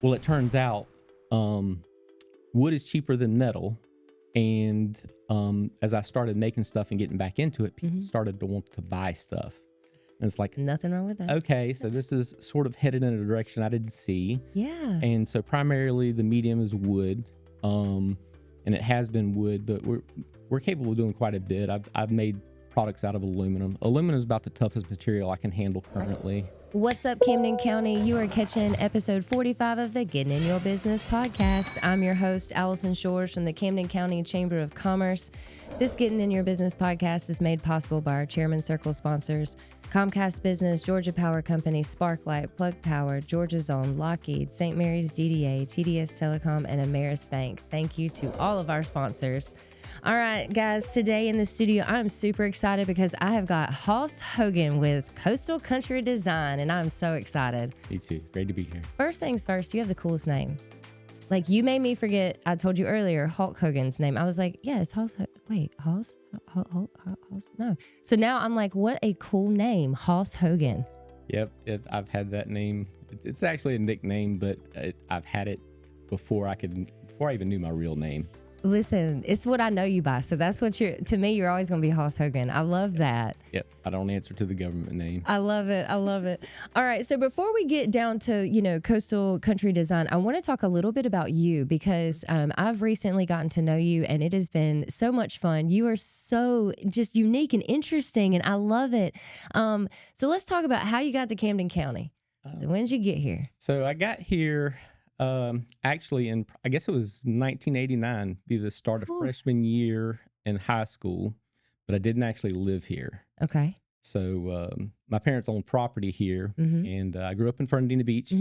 Well, it turns out wood is cheaper than metal. And as I started making stuff and getting back into it, people started to want to buy stuff. And it's like, Nothing wrong with that. okay, so this is sort of headed in a direction I didn't see. Yeah. And so primarily the medium is wood. And it has been wood, but we're capable of doing quite a bit. I've made products out of aluminum. Aluminum is about the toughest material I can handle currently. What's up, Camden County? You are catching episode 45 of the Getting in Your Business podcast. I'm your host, Alison Shores from the Camden County Chamber of Commerce. This Getting in Your Business podcast is made possible by our Chairman Circle sponsors, Comcast Business, Georgia Power Company, Sparklight, Plug Power, Georgia Zone, Lockheed, St. Mary's DDA, TDS Telecom, and Ameris Bank. Thank you to all of our sponsors. All right, guys, today in the studio, I'm super excited because I have got Hoss Hogan with Coastal Country Design, and I'm so excited. Me too. Great to be here. First things first, you have the coolest name. Like, you made me forget, I told you earlier, Hulk Hogan's name. I was like, yeah, it's Hoss. Wait, Hoss? Hoss? No. So now I'm like, what a cool name, Hoss Hogan. Yep, I've had that name. It's actually a nickname, but I've had it before I even knew my real name. Listen, it's what I know you by. So that's what to me, you're always going to be Hoss Hogan. I love that. Yep. I don't answer to the government name. I love it. I love it. All right. So before we get down to, Coastal Country Design, I want to talk a little bit about you because I've recently gotten to know you and it has been so much fun. You are so just unique and interesting and I love it. So let's talk about how you got to Camden County. So when did you get here? So I got here actually I guess it was 1989, be the start of freshman year in high school, but I didn't actually live here. Okay. So my parents owned property here, and I grew up in Fernandina Beach.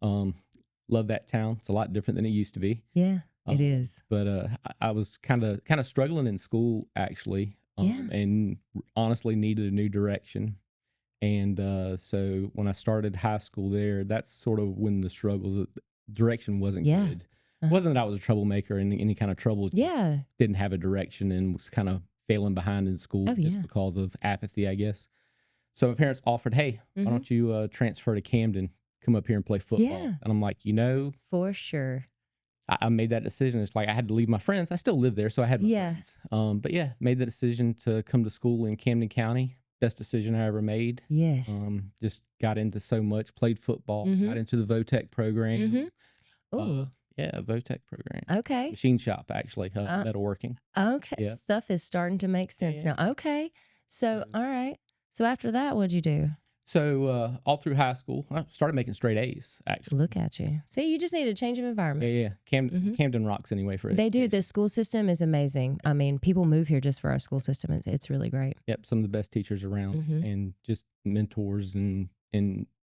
Love that town. It's a lot different than it used to be. Yeah, it is. But I was kind of struggling in school actually, and honestly needed a new direction. And so when I started high school there, that's sort of when the struggles. Direction wasn't good. It wasn't that I was a troublemaker in any kind of trouble. Yeah. Didn't have a direction and was kind of failing behind in school just because of apathy, I guess. So my parents offered, hey, why don't you transfer to Camden, come up here and play football? Yeah. And I'm like, For sure. I made that decision. It's like I had to leave my friends. I still live there, so I had my friends. But yeah, made the decision to come to school in Camden County. Best decision I ever made. Yes. Just got into so much, played football, got into the VOTEC program. VOTEC program. Okay. Machine shop, actually, metalworking. Okay. Yeah. Stuff is starting to make sense now. Okay. So, all right. So after that, what'd you do? So all through high school, I started making straight A's, actually. Look at you. See, you just need a change of environment. Yeah. Camden rocks anyway for it. They do. The school system is amazing. I mean, people move here just for our school system. It's really great. Yep. Some of the best teachers around and just mentors and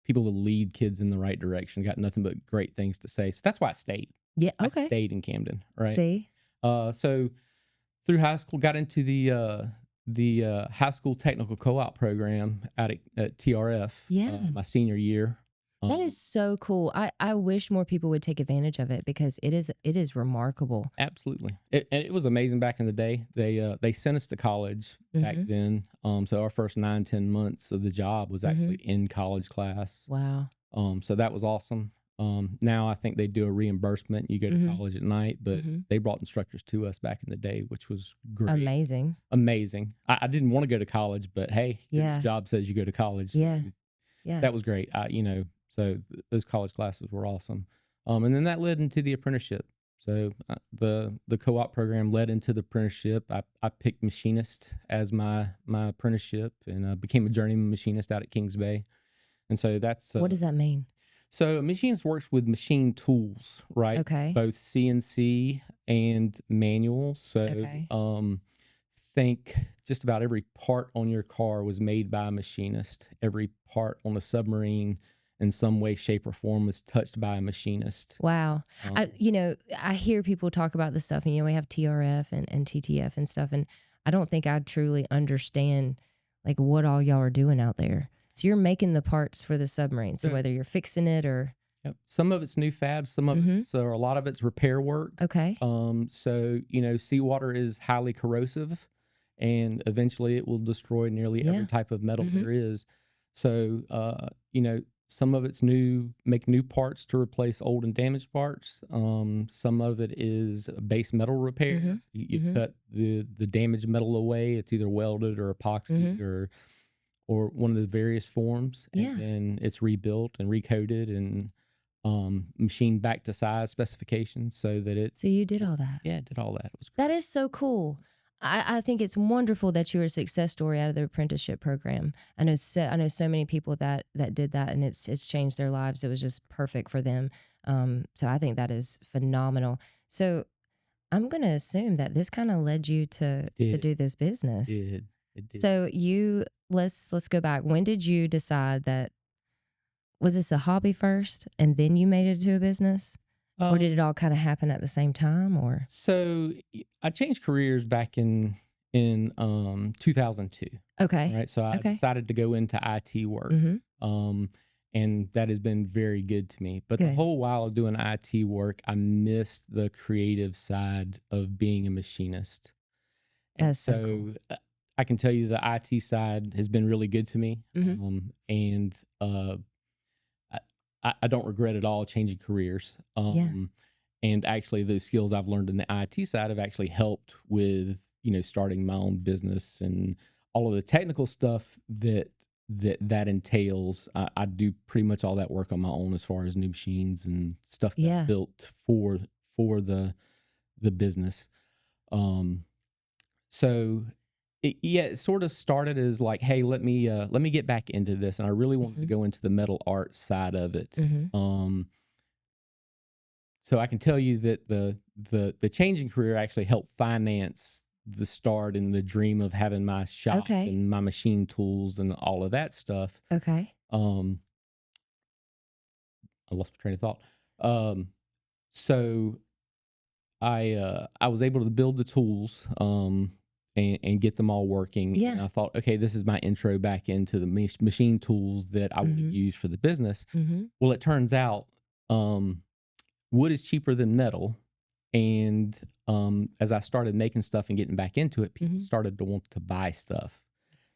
people to lead kids in the right direction. Got nothing but great things to say. So that's why I stayed. Yeah. Okay. I stayed in Camden, right? See? So through high school, got into the high school technical co-op program at TRF. Yeah. My senior year. That is so cool. I wish more people would take advantage of it because it is remarkable. Absolutely. It was amazing back in the day. They sent us to college back then. So our first 9-10 months of the job was actually in college class. Wow. So that was awesome. Now I think they do a reimbursement. You go to college at night, but they brought instructors to us back in the day, which was great. Amazing. I didn't want to go to college, but hey, your job says you go to college. Yeah. That was great. So those college classes were awesome. And then that led into the apprenticeship. So the co-op program led into the apprenticeship. I picked machinist as my apprenticeship and became a journeyman machinist out at Kings Bay. And so that's... what does that mean? So a machinist works with machine tools, right? Okay. Both CNC and manual. So think just about every part on your car was made by a machinist. Every part on a submarine in some way, shape, or form was touched by a machinist. Wow. I hear people talk about this stuff, and we have TRF and TTF and stuff, and I don't think I truly understand like what all y'all are doing out there. So you're making the parts for the submarine. So whether you're fixing it or... Yep. Some of it's new fabs, some of it's, or a lot of it's repair work. Okay. So, seawater is highly corrosive and eventually it will destroy nearly every type of metal there is. So, some of it's new, make new parts to replace old and damaged parts. Some of it is base metal repair. Mm-hmm. You Mm-hmm. cut the damaged metal away. It's either welded or epoxied Mm-hmm. or one of the various forms, and Yeah. then it's rebuilt and recoated and machined back to size specifications so that it, So you did all that. yeah, it did all that. It was That great. is so cool. I think it's wonderful that you're a success story out of the apprenticeship program. I know so many people that did that, and it's changed their lives. It was just perfect for them. So I think that is phenomenal. So I'm gonna assume that this kind of led you to Did do this business. did it did. So let's go back. When did you decide that was this a hobby first and then you made it to a business? Or did it Um, all kind of happen at the same time or so I changed careers back in 2002. okay. Right. So I Okay. decided to go into IT work. Mhm. Um, and that has been very good to me. But the Good. whole while of doing IT work, I missed the creative side of being a machinist. And That's so cool. so I can tell you the IT side has been really good to me. Mhm. And I, I don't regret at all changing careers. Yeah. And actually, those skills I've learned in the IT side have actually helped with, starting my own business and all of the technical stuff that entails. I do pretty much all that work on my own as far as new machines and stuff that I Yeah. built for the business. Um, so it sort of started as like, hey, let me get back into this, and I really wanted to Mhm. go into the metal art side of it. Mhm. So I can tell you that the changing career actually helped finance the start and the dream of having my shop Okay. and my machine tools and all of that stuff. Okay. Um, I lost my train of thought. Um, so I was able to build the tools and get them all working. And Yeah. I thought, okay, this is my intro back into the machine tools that I want to Mhm. use for the business. Mhm. Well, it turns out um, wood is cheaper than metal. And as I started making stuff and getting back into it, people Mhm. started to want to buy stuff.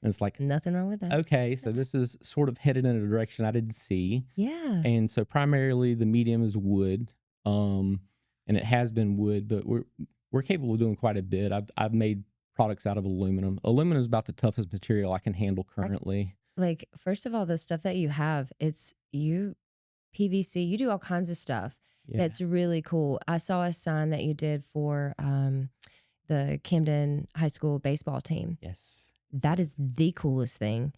And it's like, Nothing wrong with that. okay, so this is sort of headed in a direction I didn't see. Yeah. And so primarily the medium is wood. Um, and it has been wood, but we're capable of doing quite a bit. I've made products out of aluminum. Aluminum is about the toughest material I can handle I, currently. like first of all, the stuff that you have, it's you PVC, you do all kinds of stuff. Yeah. That's really cool. I saw a sign that you did for the Camden High School baseball team. Yes. That is the coolest thing.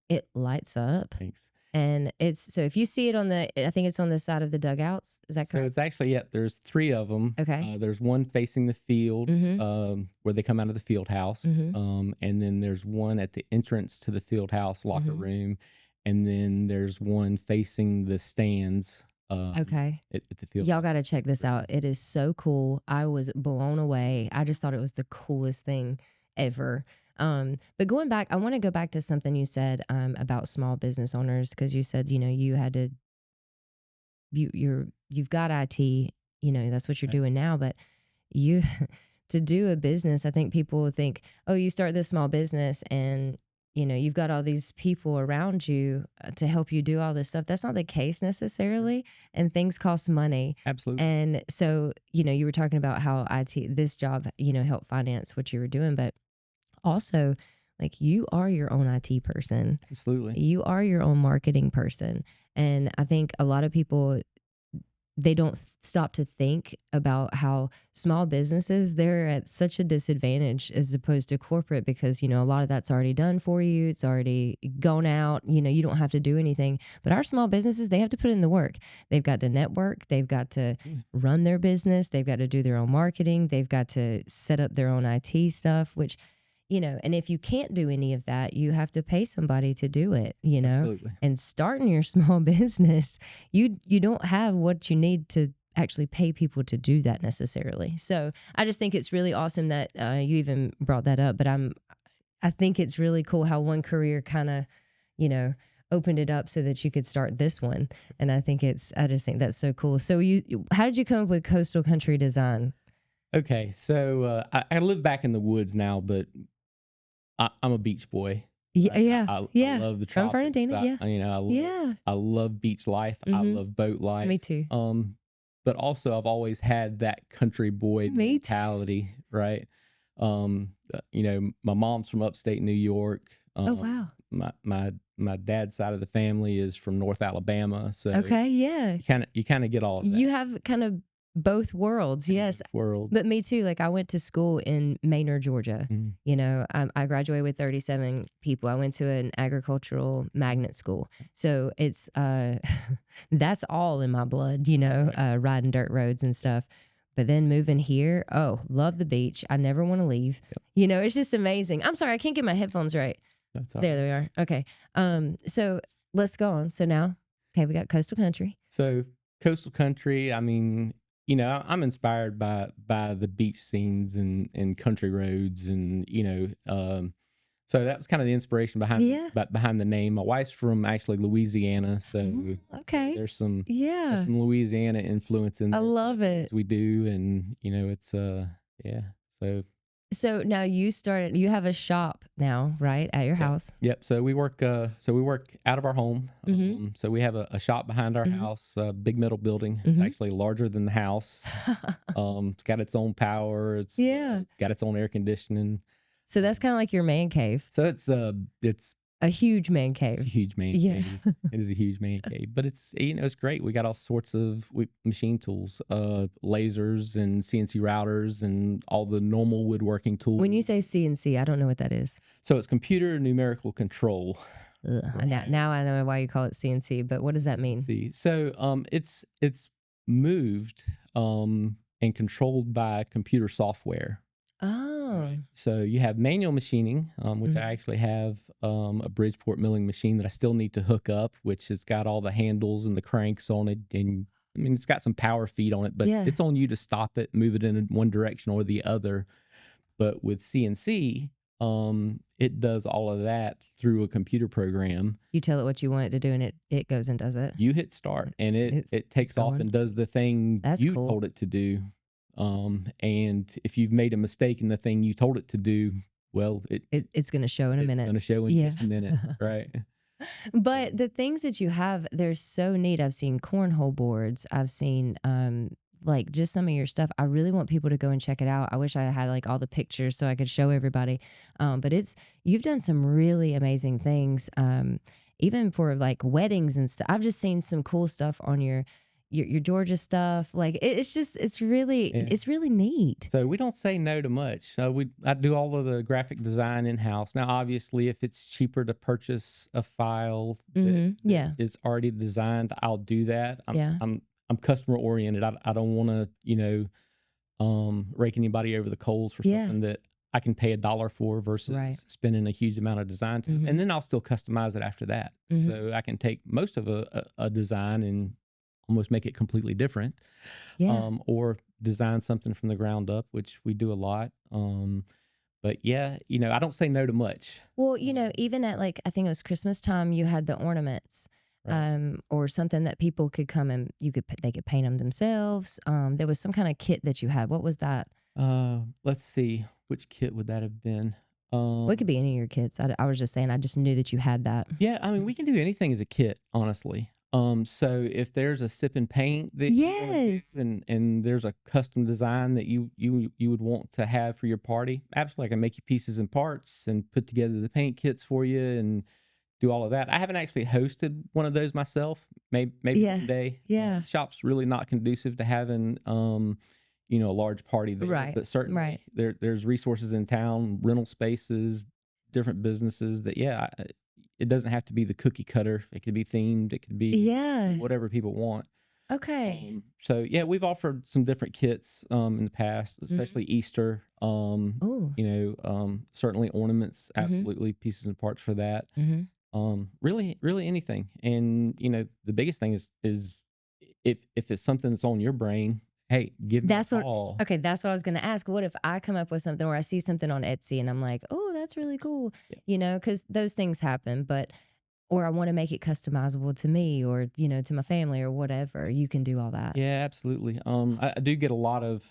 It lights up. Thanks. And it's so if you see it on I think it's on the side of the dugouts. Is that So correct? it's actually, yeah, there's three of them. Okay. There's one facing the field, Mm-hmm. where they come out of the field house. Mm-hmm. And then there's one at the entrance to the field house locker Mm-hmm. room. And then there's one facing the stands, Okay. at the field Y'all house. got to check this out. It is so cool. I was blown away. I just thought it was the coolest thing ever. But going back, I want to go back to something you said about small business owners because you said you had to you've got IT, that's what you're Right. doing now, but you to do a business, I think people would think, oh, you start this small business and you've got all these people around you to help you do all this stuff. That's not the case Sure. necessarily, and things cost money. Absolutely. And so, you were talking about how this job, helped finance what you were doing, but also like you are your own IT person. Absolutely. You are your own marketing person. And I think a lot of people they don't stop to think about how small businesses they're at such a disadvantage as opposed to corporate because a lot of that's already done for you, it's already gone out, you don't have to do anything. But our small businesses, they have to put in the work. They've got to network, they've got to Yeah. run their business, they've got to do their own marketing, they've got to set up their own IT stuff, which and if you can't do any of that, you have to pay somebody to do it, Absolutely. and starting your small business, you don't have what you need to actually pay people to do that necessarily. So I just think it's really awesome that you even brought that up. But I think it's really cool how one career kind of, you know, opened it up so that you could start this one. And I just think that's so cool. So how did you come up with coastal country design? Okay. So I live back in the woods now, but I'm a beach boy. Yeah, Right? yeah, I yeah. love the From tropics. Fernandina, yeah. Yeah. I love beach life. I Mhm. love boat life. Me too. But also I've always had that country boy Me too. mentality, right? My mom's from upstate New York. Oh, wow. My dad's side of the family is from North Alabama, so Okay, yeah. you kind of get all of that You have kind of both worlds, in yes. both worlds. But me too. Like I went to school in Maynard, Georgia. Mhm. I graduated with 37 people. I went to an agricultural magnet school, so it's that's all in my blood. Right. Riding dirt roads and stuff. But then moving here, oh, love the beach. I never want to leave. Yep. It's just amazing. I'm sorry, I can't get my headphones right. That's all There right. they are. Okay. So let's go on. So now, okay, we got coastal country. So coastal country, I mean, I'm inspired by the beach scenes and country roads, and so that was kind of the inspiration Yeah. behind the name. My wife's from actually Louisiana, Mm, so okay. there's some Yeah. Louisiana influence in I there for love the things it. we do, and it's yeah. So now you have a shop now, right, at your Yep. house? Yep. So we work out of our home. Mhm. So we have a shop behind our Mhm. house, a big metal building. It's Mhm. actually larger than the house. It's got its own power. It's Yeah. got its own air conditioning. So that's kinda like your man cave, So it's a huge man a cave. huge man Yeah. cave. It is a huge man cave, but it's great. We got all sorts of machine tools, lasers and CNC routers and all the normal woodworking tools. When you say CNC, I don't know what that is. So it's computer numerical control. Ugh, Right. now I know why you call it CNC, but what does that Let's mean? see. So it's moved and controlled by computer software. Oh. Right. So you have manual machining, which I Mhm. actually have a Bridgeport milling machine that I still need to hook up, which has got all the handles and the cranks on it, and I mean it's got some power feed on it, but Yeah. it's on you to stop it, move it in one direction or the other. But with CNC, it does all of that through a computer program. You tell it what you want it to do, and it goes and does it. You hit start and it It's takes off going. and does the thing That's you cool. told it to do. And if you've made a mistake in the thing you told it to do, well, It's gonna show in a it's minute. going to show in Yeah. just a minute, right? But the things that you have, they're so neat. I've seen cornhole boards. I've seen like just some of your stuff. I really want people to go and check it out. I wish I had like all the pictures so I could show everybody. But you've done some really amazing things. Even for like weddings and stuff. I've just seen some cool stuff on your Georgia stuff. Like it's really Yeah. it's really neat. So we don't say no to much. I do all of the graphic design in house. Now, obviously, if it's cheaper to purchase a file that Yeah. is already designed, I'll do that. Yeah. I'm customer oriented. I don't want to rake anybody over the coals for Yeah. something that I can pay $1 for versus Right. spending a huge amount of design time, Mhm. and then I'll still customize it after that. Mhm. So I can take most of a design and almost make it completely different, Yeah. or design something from the ground up, which we do a lot. But yeah, I don't say no to much. Well, even at like I think it was Christmas time, you had the ornaments, Right. or something that people could come and they could paint them themselves. There was some kind of kit that you had. What was that? Let's see, which kit would that have been? Well, it could be any of your kits. I was just saying, I just knew that you had that. Yeah, I mean, we can do anything as a kit, honestly. So if there's a sip and paint that you wanna do, Yes. and there's a custom design that you would want to have for your party, absolutely, I can make you pieces and parts and put together the paint kits for you and do all of that. I haven't actually hosted one of those myself. Maybe Yeah. one day. Yeah. The shop's really not conducive to having a large party there, Right. but certainly Right. there's resources in town, rental spaces, different businesses that it doesn't have to be the cookie cutter. It could be themed. It could be Yeah. whatever people want. Okay. So yeah, we've offered some different kits in the past, especially Easter. Oh. Certainly ornaments, Mhm. absolutely pieces and parts for that. Hmm. Really, really anything. And the biggest thing is if it's something that's on your brain, hey, give me a That's what. call. Okay, that's what I was gonna ask. What if I come up with something, or I see something on Etsy, and I'm like, "Oh, that's really cool," Yeah. Because those things happen. But or I want to make it customizable to me or, to my family or whatever, you can do all that. Yeah, absolutely. I do get a lot of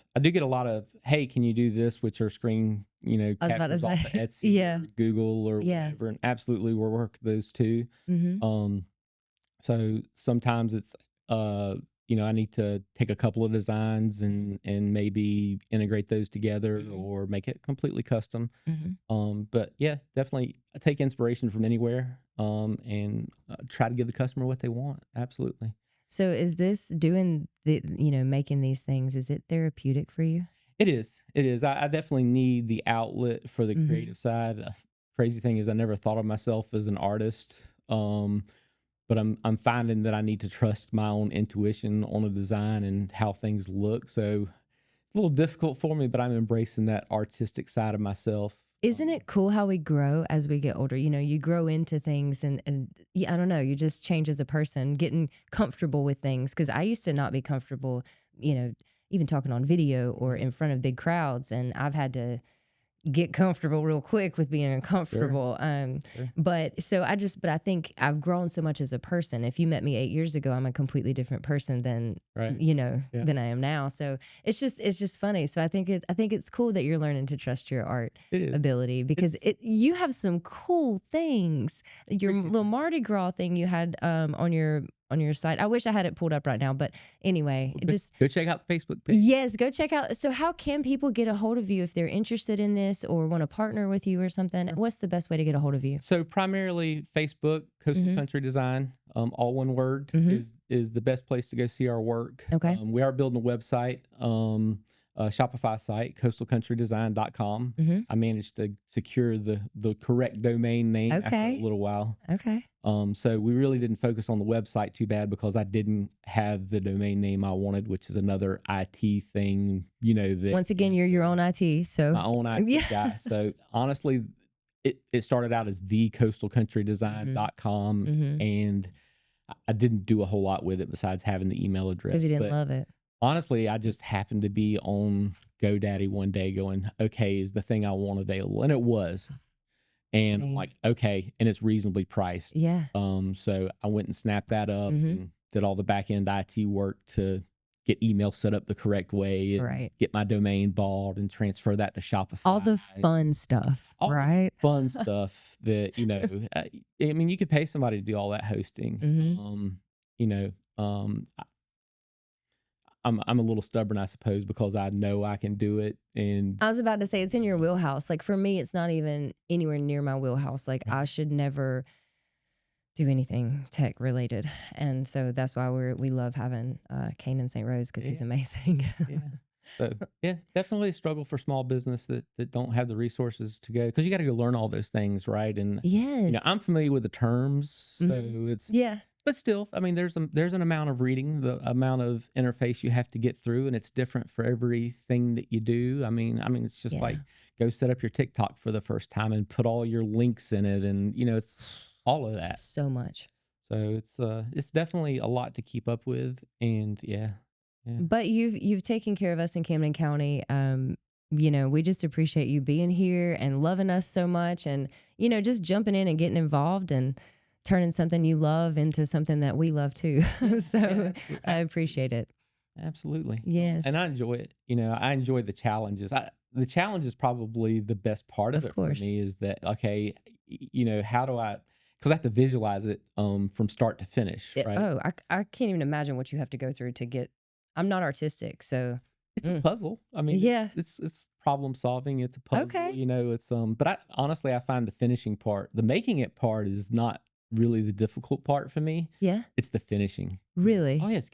hey, can you do this, which are screen, I was about to captures off of say, Etsy yeah, or Google or yeah. whatever, and absolutely we'll work those too. Mm-hmm. So sometimes it's I need to take a couple of designs and maybe integrate those together or make it completely custom. Mm-hmm. But yeah, definitely I take inspiration from anywhere and try to give the customer what they want. Absolutely. So is this doing making these things, is it therapeutic for you? It is. It is. I definitely need the outlet for the Mm-hmm. creative side. Crazy thing is, I never thought of myself as an artist, but I'm finding that I need to trust my own intuition on a design and how things look. So it's a little difficult for me, but I'm embracing that artistic side of myself. Isn't it cool how we grow as we get older? You grow into things and I don't know, you just change as a person, getting comfortable with things. Because I used to not be comfortable, even talking on video or in front of big crowds. And I've had to get comfortable real quick with being uncomfortable. Sure. But I think I've grown so much as a person. If you met me 8 years ago, I'm a completely different person than, Right. Yeah. Yeah. than I am now. So it's just funny. So I think it's cool that you're learning to trust your art It is. ability because you have some cool things. Your Appreciate little that. Mardi Gras thing you had on your site. I wish I had it pulled up right now, but anyway, Well, go check out the Facebook page. yes, go check out. So how can people get a hold of you if they're interested in this or want to partner with you or something? Sure. What's the best way to get a hold of you? So primarily Facebook, Coastal Mhm. Country Design, all one word Mhm. is the best place to go see our work. Okay. We are building a website, a Shopify site, coastalcountrydesign.com. Mhm. I managed to secure the correct domain name after Okay. a little while. Okay. So we really didn't focus on the website too bad because I didn't have the domain name I wanted, which is another IT thing, that Once again, you're your own IT, so my own IT yeah. guy. So honestly, it started out as the coastalcountrydesign.com Mhm. and I didn't do a whole lot with it besides having the email address. Because you didn't But love it. honestly, I just happened to be on GoDaddy one day going, okay, is the thing I want available? And it was. And I'm Dang. like, okay, and it's reasonably priced. Yeah. So I went and snapped that up Mhm. and did all the back end IT work to get email set up the correct way, and Right. get my domain bought and transfer that to Shopify. All the fun stuff, All the right? fun stuff that I mean, you could pay somebody to do all that hosting. Mhm. You know, I'm a little stubborn, I suppose, because I know I can do it, and I was about to say it's in your wheelhouse. Like for me, it's not even anywhere near my wheelhouse. Like I should never do anything tech related, and so that's why we love having Kane in St. Rose because he's Yeah. amazing. yeah. So yeah, definitely a struggle for small business that don't have the resources to go because you got to go learn all those things, right? And Yes. I'm familiar with the terms, so it's Yeah. but still, I mean, there's an amount of reading, the amount of interface you have to get through, and it's different for everything that you do. I mean, it's just Yeah. like go set up your TikTok for the first time and put all your links in it, and it's all of that. So much. So it's definitely a lot to keep up with, and yeah. But you've taken care of us in Camden County. We just appreciate you being here and loving us so much and, just jumping in and getting involved and turning something you love into something that we love too. So I appreciate it. Absolutely. Yes. And I enjoy it. I enjoy the challenges. The challenge is probably the best part of Of it course. for me is that, okay, how do because I have to visualize it from start to finish, right? Oh, I can't even imagine what you have to go through to get. I'm not artistic, so It's a puzzle. I mean, Yeah. it's problem solving. It's a puzzle, Okay. it's but honestly, I find the finishing part, the making it part is not really the difficult part for me. yeah, It's the finishing. really. Oh, yes,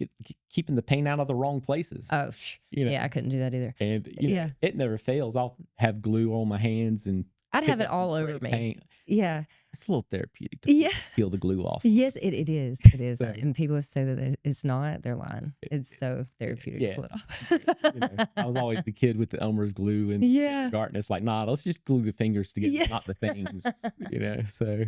keeping the paint out of the wrong places. Oh, Yeah, I couldn't do that either. and Yeah. it never fails. I'll have glue on my hands and I'd have pick it up some all over spray me. paint. Yeah. It's a little therapeutic to Yeah. peel the glue off. Yes, it is. It is. So- And people say that it's not, they're lying. It's so therapeutic to yeah. pull it off. I was always the kid with the Elmer's glue and Yeah. garden. It's like, nah, let's just glue the fingers together, Yeah. not the things. So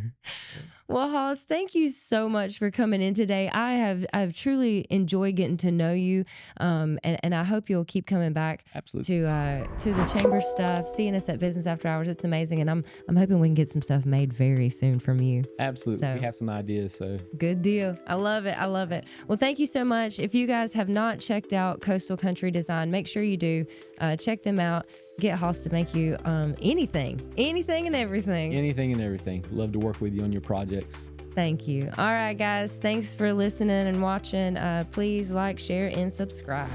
Well, Hoss, thank you so much for coming in today. I've truly enjoyed getting to know you, and I hope you'll keep coming back absolutely. to the chamber stuff, seeing us at Business After Hours. It's amazing, and I'm hoping we can get some stuff made very soon from you. Absolutely. So- We have some ideas. So Good deal. I love it. I love it. Well, thank you so much. If you guys have not checked out Coastal Country Design, make sure you do. Check them out. Get Hoss to make you anything and everything. anything and everything. Love to work with you on your projects. Thank you. All right, guys. Thanks for listening and watching. Please like, share, and subscribe.